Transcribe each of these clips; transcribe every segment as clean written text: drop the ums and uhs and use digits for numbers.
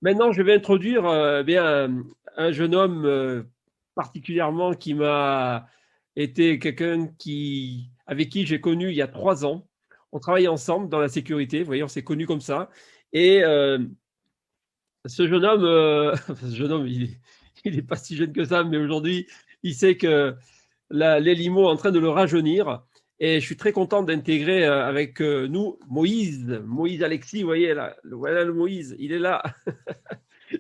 Maintenant, je vais introduire un jeune homme particulièrement qui m'a été quelqu'un avec qui j'ai connu il y a 3 ans. On travaille ensemble dans la sécurité, vous voyez, on s'est connus comme ça. Et ce jeune homme, ce jeune homme, il est pas si jeune que ça, mais aujourd'hui, il sait que les limo est en train de le rajeunir. Et je suis très content d'intégrer avec nous Moïse Alexis, vous voyez là, voilà le Moïse, il est là.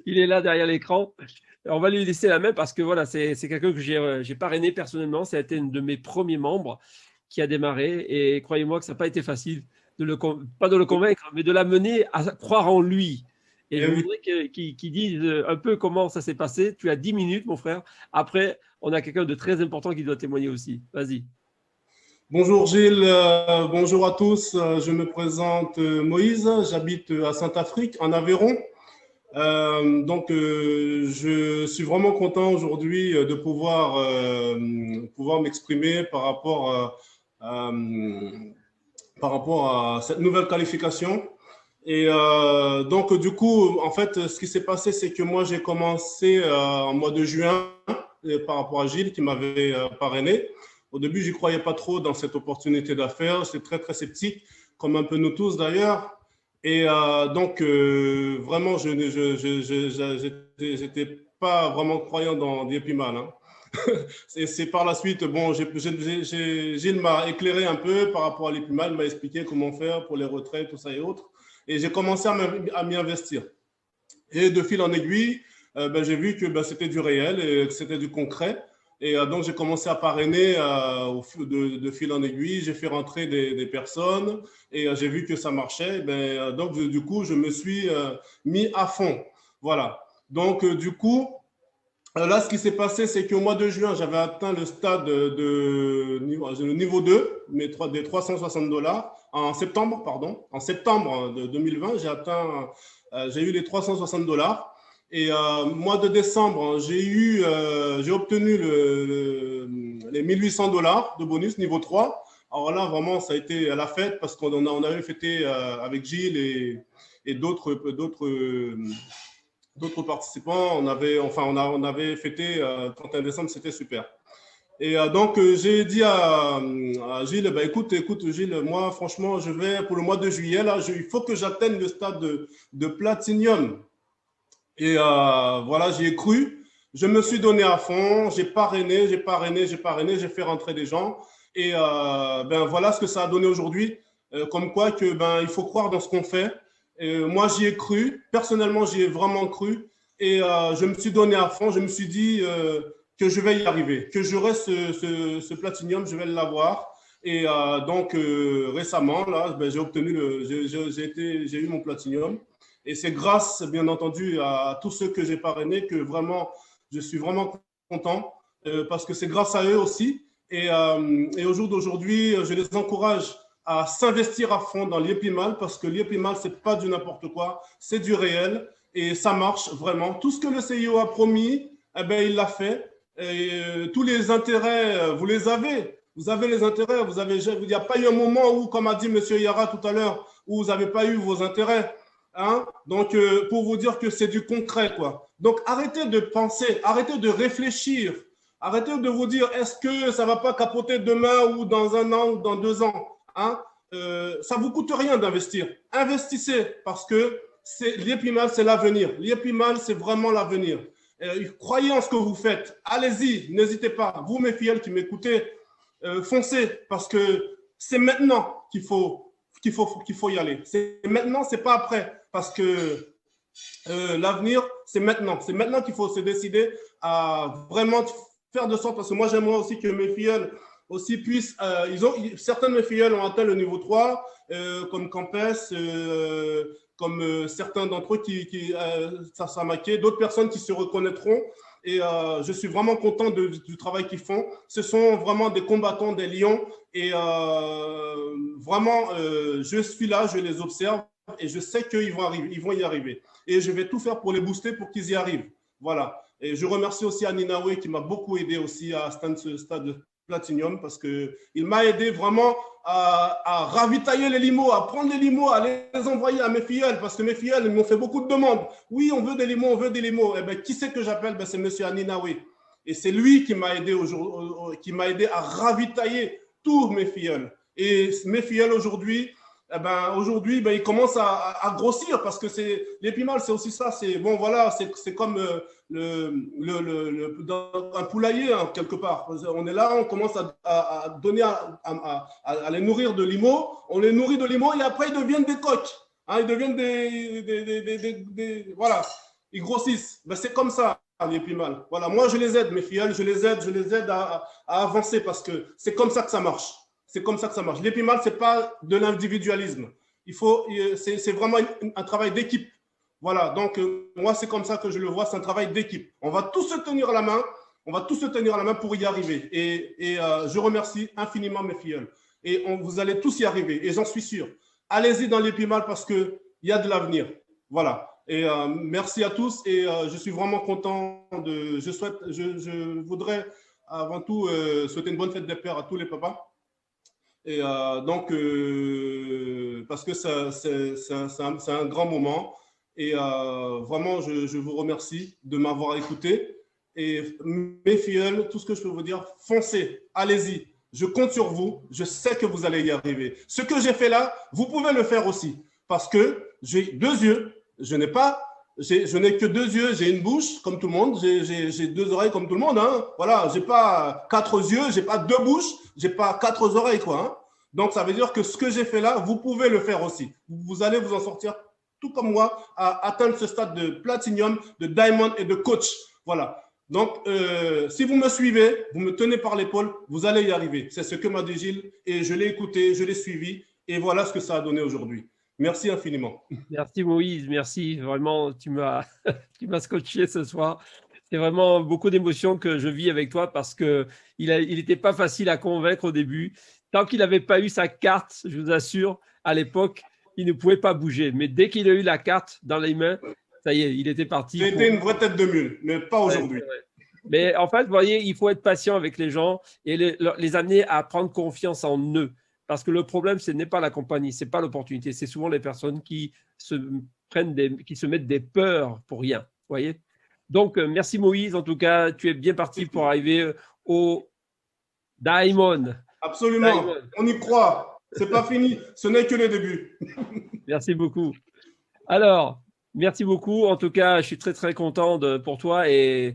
Il est là derrière l'écran. On va lui laisser la main parce que voilà, c'est quelqu'un que j'ai parrainé personnellement. Ça a été un de mes premiers membres qui a démarré. Et croyez-moi que ça n'a pas été facile, pas de le convaincre, mais de l'amener à croire en lui. Et Eh je oui. voudrais qu'il dise un peu comment ça s'est passé. Tu as 10 minutes, mon frère. Après, on a quelqu'un de très important qui doit témoigner aussi. Vas-y. Bonjour Gilles, bonjour à tous. Je me présente Moïse, j'habite à Saint-Afrique, en Aveyron. Je suis vraiment content aujourd'hui de pouvoir m'exprimer par rapport à cette nouvelle qualification. Du coup, en fait, ce qui s'est passé, c'est que moi, j'ai commencé en mois de juin par rapport à Gilles qui m'avait parrainé. Au début, je n'y croyais pas trop dans cette opportunité d'affaires. J'étais très, très sceptique, comme un peu nous tous d'ailleurs. Vraiment, je n'étais pas vraiment croyant dans Diepimal. Hein. C'est par la suite, bon, Gilles m'a éclairé un peu par rapport à l'Epimal, m'a expliqué comment faire pour les retraits, tout ça et autres. Et j'ai commencé à m'y investir. Et de fil en aiguille, j'ai vu que c'était du réel et que c'était du concret. Donc, j'ai commencé à parrainer de fil en aiguille. J'ai fait rentrer des personnes et j'ai vu que ça marchait. Du coup, je me suis mis à fond. Voilà. Là, ce qui s'est passé, c'est qu'au mois de juin, j'avais atteint le stade le niveau 2, des $360. En septembre, pardon, en septembre de 2020, j'ai eu les $360. Et mois de décembre, j'ai obtenu les $1 800 de bonus niveau 3. Alors là, vraiment, ça a été à la fête parce qu'on avait fêté avec Gilles et d'autres participants. On avait fêté le 31 décembre, c'était super. J'ai dit à Gilles, écoute, Gilles, moi, franchement, pour le mois de juillet, là, il faut que j'atteigne le stade de Platinum. Voilà, j'y ai cru. Je me suis donné à fond, j'ai parrainé, j'ai fait rentrer des gens. Voilà ce que ça a donné aujourd'hui. Comme quoi il faut croire dans ce qu'on fait. Moi, j'y ai cru. Personnellement, j'y ai vraiment cru. Je me suis donné à fond. Je me suis dit que je vais y arriver, que j'aurai ce platinium, je vais l'avoir. Récemment, là, j'ai eu mon platinium. Et c'est grâce, bien entendu, à tous ceux que j'ai parrainés que vraiment, je suis vraiment content parce que c'est grâce à eux aussi. Au jour d'aujourd'hui, je les encourage à s'investir à fond dans l'IEPIMAL parce que l'IEPIMAL, ce n'est pas du n'importe quoi, c'est du réel et ça marche vraiment. Tout ce que le CIO a promis, il l'a fait. Tous les intérêts, vous les avez. Vous avez les intérêts. Il n'y a pas eu un moment où, comme a dit M. Yara tout à l'heure, où vous n'avez pas eu vos intérêts. Hein? Pour vous dire que c'est du concret, quoi. Donc, arrêtez de penser, arrêtez de réfléchir, arrêtez de vous dire est-ce que ça ne va pas capoter demain ou dans 1 an ou dans 2 ans. Hein? Ça ne vous coûte rien d'investir. Investissez parce que l'IEPIMAL, c'est l'avenir. L'IEPIMAL, c'est vraiment l'avenir. Croyez en ce que vous faites. Allez-y, n'hésitez pas. Vous, mes filles qui m'écoutez, foncez parce que c'est maintenant qu'il faut y aller. C'est maintenant, c'est pas après. Parce que l'avenir, c'est maintenant. C'est maintenant qu'il faut se décider à vraiment faire de sorte, parce que moi, j'aimerais aussi que mes filles aussi puissent, certaines de mes filles ont atteint le niveau 3, comme Campes, comme certains d'entre eux Sassamake, d'autres personnes qui se reconnaîtront. Et je suis vraiment content du travail qu'ils font. Ce sont vraiment des combattants, des lions. Et vraiment, je suis là, je les observe et je sais qu'ils vont arriver, ils vont y arriver. Et je vais tout faire pour les booster pour qu'ils y arrivent. Voilà. Et je remercie aussi Aninawe qui m'a beaucoup aidé aussi à atteindre ce stade Platinum parce qu'il m'a aidé vraiment à ravitailler les limos, à prendre les limos, à les envoyer à mes filles, parce que mes filles m'ont fait beaucoup de demandes. Oui, on veut des limos, on veut des limos. Eh ben, qui c'est que j'appelle? Ben, c'est M. Aninawe. Et c'est lui qui m'a aidé, à ravitailler tous mes filles. Et mes filles aujourd'hui, eh ben, aujourd'hui, ben, ils commencent à grossir parce que l'épimale, c'est aussi ça. C'est bon, voilà, c'est comme un poulailler, hein, quelque part. On est là, on commence à donner, à les nourrir de limo. On les nourrit de limo et après, ils deviennent des coqs. Hein, ils deviennent voilà, ils grossissent. Ben, c'est comme ça, l'épimale. Voilà, moi, je les aide, mes filles, je les aide à avancer parce que c'est comme ça que ça marche. C'est comme ça que ça marche. L'épimale, ce n'est pas de l'individualisme. C'est vraiment un travail d'équipe. Voilà, donc moi, c'est comme ça que je le vois, c'est un travail d'équipe. On va tous se tenir la main, pour y arriver. Et je remercie infiniment mes filles. Et vous allez tous y arriver, et j'en suis sûr. Allez-y dans l'épimale parce qu'il y a de l'avenir. Voilà. Et merci à tous, et je suis vraiment content je voudrais avant tout souhaiter une bonne fête des pères à tous les papas. Et donc, parce que c'est un grand moment. Et vraiment, je vous remercie de m'avoir écouté. Et mes filles, tout ce que je peux vous dire, foncez, allez-y. Je compte sur vous. Je sais que vous allez y arriver. Ce que j'ai fait là, vous pouvez le faire aussi. Parce que j'ai 2 yeux. Je n'ai que 2 yeux. J'ai une bouche, comme tout le monde. J'ai 2 oreilles, comme tout le monde. Hein. Voilà, je n'ai pas 4 yeux. Je n'ai pas 2 bouches. Je n'ai pas 4 oreilles, quoi. Hein. Donc, ça veut dire que ce que j'ai fait là, vous pouvez le faire aussi. Vous allez vous en sortir, tout comme moi, à atteindre ce stade de platinum, de diamond et de coach. Voilà. Donc, si vous me suivez, vous me tenez par l'épaule, vous allez y arriver. C'est ce que m'a dit Gilles et je l'ai écouté, je l'ai suivi et voilà ce que ça a donné aujourd'hui. Merci infiniment. Merci Moïse, merci. Vraiment, tu m'as scotché ce soir. C'est vraiment beaucoup d'émotions que je vis avec toi parce qu'il n'était pas facile à convaincre au début. Tant qu'il n'avait pas eu sa carte, je vous assure, à l'époque, il ne pouvait pas bouger. Mais dès qu'il a eu la carte dans les mains, ça y est, il était parti. C'était une vraie tête de mule, mais pas aujourd'hui. Mais en fait, vous voyez, il faut être patient avec les gens et les amener à prendre confiance en eux. Parce que le problème, ce n'est pas la compagnie, ce n'est pas l'opportunité. C'est souvent les personnes qui se mettent des peurs pour rien. Vous voyez? Donc, merci Moïse. En tout cas, tu es bien parti pour arriver au Diamond. Absolument. Diamond. On y croit. Ce n'est pas fini. Ce n'est que le début. Merci beaucoup. Alors, merci beaucoup. En tout cas, je suis très, très content pour toi et